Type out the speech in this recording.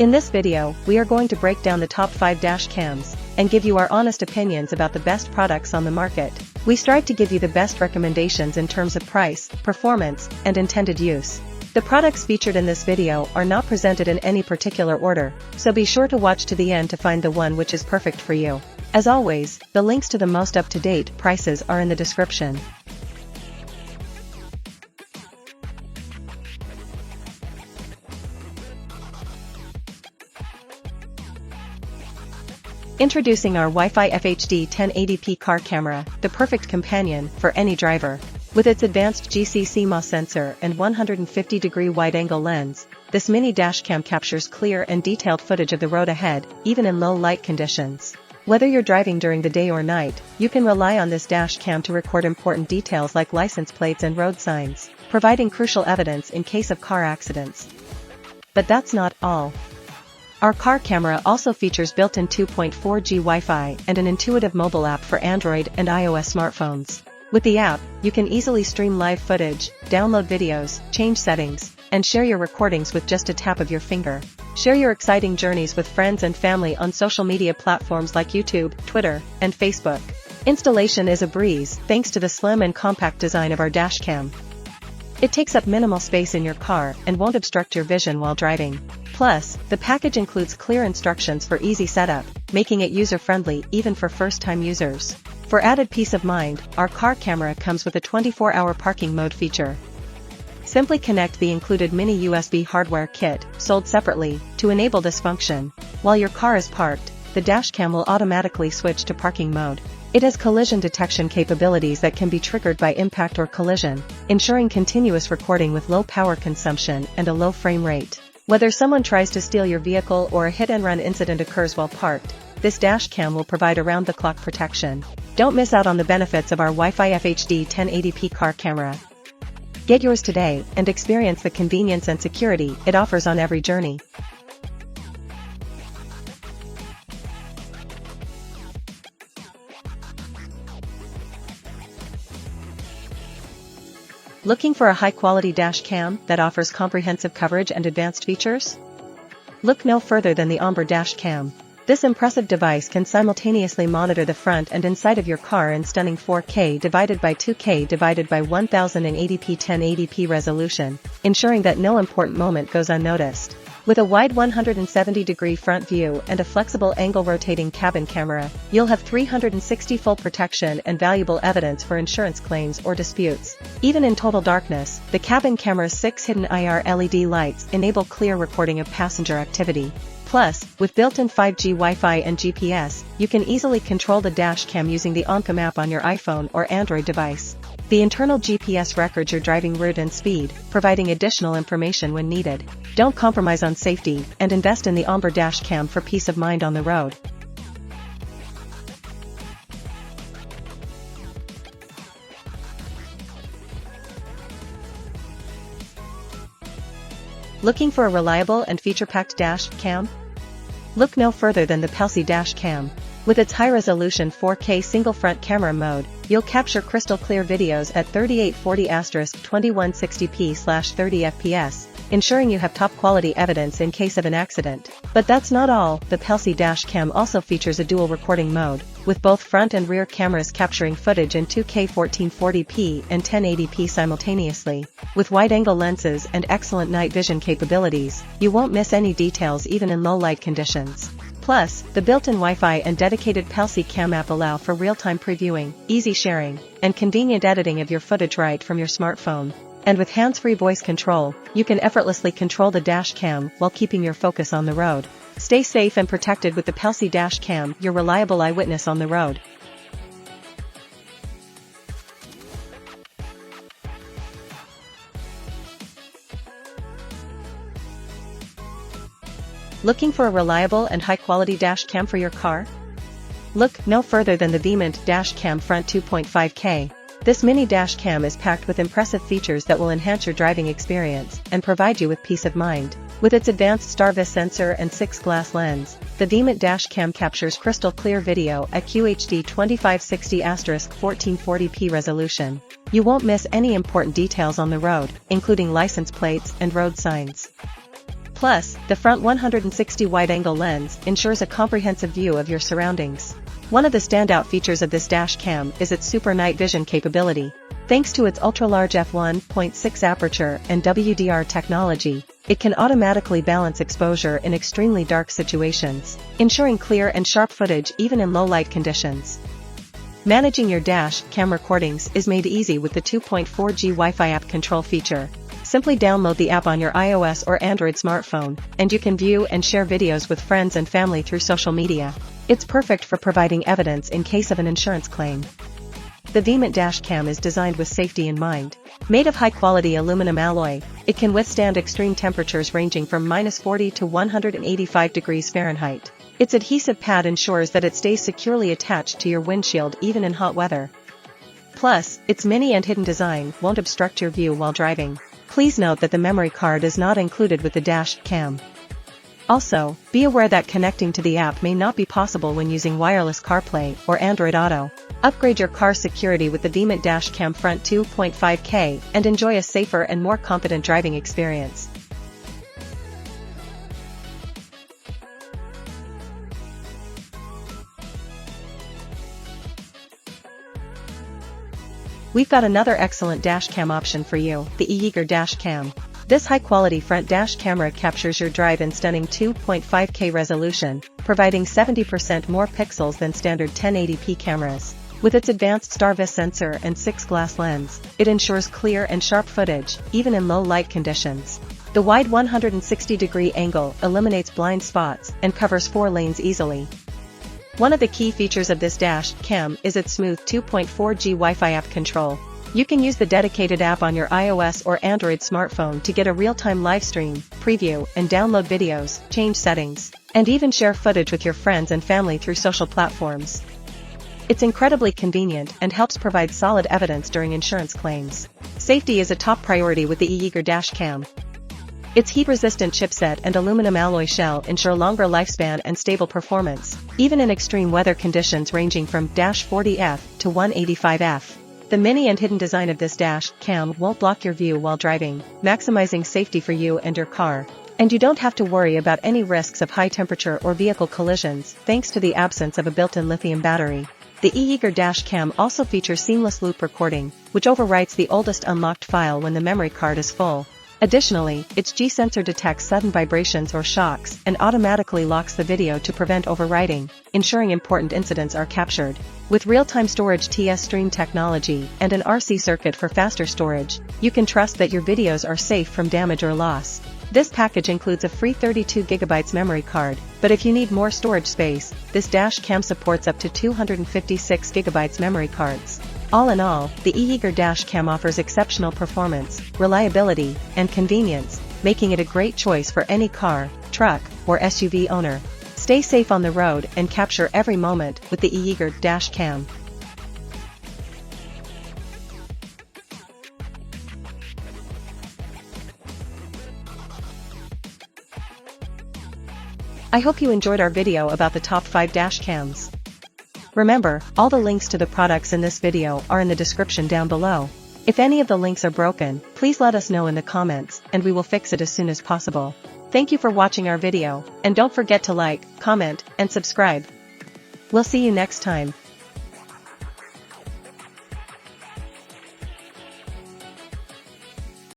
In this video, we are going to break down the top 5 dash cams, and give you our honest opinions about the best products on the market. We strive to give you the best recommendations in terms of price, performance, and intended use. The products featured in this video are not presented in any particular order, so be sure to watch to the end to find the one which is perfect for you. As always, the links to the most up-to-date prices are in the description. Introducing our Wi-Fi FHD 1080p car camera, the perfect companion for any driver. With its advanced GC-CMOS sensor and 150-degree wide-angle lens, this mini dashcam captures clear and detailed footage of the road ahead, even in low light conditions. Whether you're driving during the day or night, you can rely on this dashcam to record important details like license plates and road signs, providing crucial evidence in case of car accidents. But that's not all. Our car camera also features built-in 2.4G Wi-Fi and an intuitive mobile app for Android and iOS smartphones. With the app, you can easily stream live footage, download videos, change settings, and share your recordings with just a tap of your finger. Share your exciting journeys with friends and family on social media platforms like YouTube, Twitter, and Facebook. Installation is a breeze thanks to the slim and compact design of our dashcam. It takes up minimal space in your car and won't obstruct your vision while driving. Plus, the package includes clear instructions for easy setup, making it user-friendly even for first-time users. For added peace of mind, our car camera comes with a 24-hour parking mode feature. Simply connect the included mini USB hardware kit, sold separately, to enable this function. While your car is parked, the dashcam will automatically switch to parking mode. It has collision detection capabilities that can be triggered by impact or collision, ensuring continuous recording with low power consumption and a low frame rate. Whether someone tries to steal your vehicle or a hit-and-run incident occurs while parked, this dashcam will provide around-the-clock protection. Don't miss out on the benefits of our Wi-Fi FHD 1080p car camera. Get yours today and experience the convenience and security it offers on every journey. Looking for a high-quality dash cam that offers comprehensive coverage and advanced features? Look no further than the Ombre Dash Cam. This impressive device can simultaneously monitor the front and inside of your car in stunning 4K divided by 2K divided by 1080p 1080p resolution, ensuring that no important moment goes unnoticed. With a wide 170-degree front view and a flexible angle rotating cabin camera, you'll have 360 full protection and valuable evidence for insurance claims or disputes. Even in total darkness, the cabin camera's 6 hidden IR LED lights enable clear recording of passenger activity. Plus, with built-in 5G Wi-Fi and GPS, you can easily control the dashcam using the OnCam app on your iPhone or Android device. The internal GPS records your driving route and speed, providing additional information when needed. Don't compromise on safety, and invest in the Ombre dashcam for peace of mind on the road. Looking for a reliable and feature-packed dash cam? Look no further than the Pelsi Dash Cam. With its high-resolution 4K single-front camera mode, you'll capture crystal-clear videos at 3840*2160p/30fps, ensuring you have top-quality evidence in case of an accident. But that's not all. The Pelsi Dash Cam also features a dual recording mode, with both front and rear cameras capturing footage in 2K 1440p and 1080p simultaneously. With wide-angle lenses and excellent night vision capabilities, you won't miss any details even in low-light conditions. Plus, the built-in Wi-Fi and dedicated Pelsi Cam app allow for real-time previewing, easy sharing, and convenient editing of your footage right from your smartphone. And with hands-free voice control, you can effortlessly control the dash cam while keeping your focus on the road. Stay safe and protected with the Pelsi Dash Cam, your reliable eyewitness on the road. Looking for a reliable and high-quality dash cam for your car? Look no further than the Vmint Dash Cam Front 2.5K. This mini dash cam is packed with impressive features that will enhance your driving experience and provide you with peace of mind. With its advanced StarVis sensor and 6-glass lens, the Vmint dash cam captures crystal clear video at QHD 2560*1440p resolution. You won't miss any important details on the road, including license plates and road signs. Plus, the front 160 wide-angle lens ensures a comprehensive view of your surroundings. One of the standout features of this dash cam is its super night vision capability. Thanks to its ultra-large f1.6 aperture and WDR technology, it can automatically balance exposure in extremely dark situations, ensuring clear and sharp footage even in low-light conditions. Managing your dash cam recordings is made easy with the 2.4G Wi-Fi app control feature. Simply download the app on your iOS or Android smartphone, and you can view and share videos with friends and family through social media. It's perfect for providing evidence in case of an insurance claim. The VMint dash cam is designed with safety in mind. Made of high-quality aluminum alloy, it can withstand extreme temperatures ranging from -40 to 185 degrees Fahrenheit. Its adhesive pad ensures that it stays securely attached to your windshield even in hot weather. Plus, its mini and hidden design won't obstruct your view while driving. Please note that the memory card is not included with the dash cam. Also, be aware that connecting to the app may not be possible when using wireless CarPlay or Android Auto. Upgrade your car security with the VMint dash cam front 2.5K and enjoy a safer and more confident driving experience. We've got another excellent dash cam option for you, the eEager dash cam. This high-quality front dash camera captures your drive in stunning 2.5K resolution, providing 70% more pixels than standard 1080p cameras. With its advanced StarVis sensor and 6-glass lens, it ensures clear and sharp footage, even in low-light conditions. The wide 160-degree angle eliminates blind spots and covers 4 lanes easily. One of the key features of this dash cam is its smooth 2.4G Wi-Fi app control. You can use the dedicated app on your iOS or Android smartphone to get a real-time live stream, preview and download videos, change settings, and even share footage with your friends and family through social platforms. It's incredibly convenient and helps provide solid evidence during insurance claims. Safety is a top priority with the eEager dash cam. Its heat-resistant chipset and aluminum alloy shell ensure longer lifespan and stable performance, even in extreme weather conditions ranging from -40°F to 185°F. The mini and hidden design of this dash cam won't block your view while driving, maximizing safety for you and your car. And you don't have to worry about any risks of high temperature or vehicle collisions thanks to the absence of a built-in lithium battery. The eEager dash cam also features seamless loop recording, which overwrites the oldest unlocked file when the memory card is full. Additionally, its G-sensor detects sudden vibrations or shocks and automatically locks the video to prevent overwriting, ensuring important incidents are captured. With real-time storage TS Stream technology and an RC circuit for faster storage, you can trust that your videos are safe from damage or loss. This package includes a free 32GB memory card, but if you need more storage space, this dash cam supports up to 256GB memory cards. All in all, the eEager dash cam offers exceptional performance, reliability, and convenience, making it a great choice for any car, truck, or SUV owner. Stay safe on the road and capture every moment with the eEager dash cam. I hope you enjoyed our video about the top 5 dash cams. Remember, all the links to the products in this video are in the description down below. If any of the links are broken, please let us know in the comments, and we will fix it as soon as possible. Thank you for watching our video, and don't forget to like, comment, and subscribe. We'll see you next time.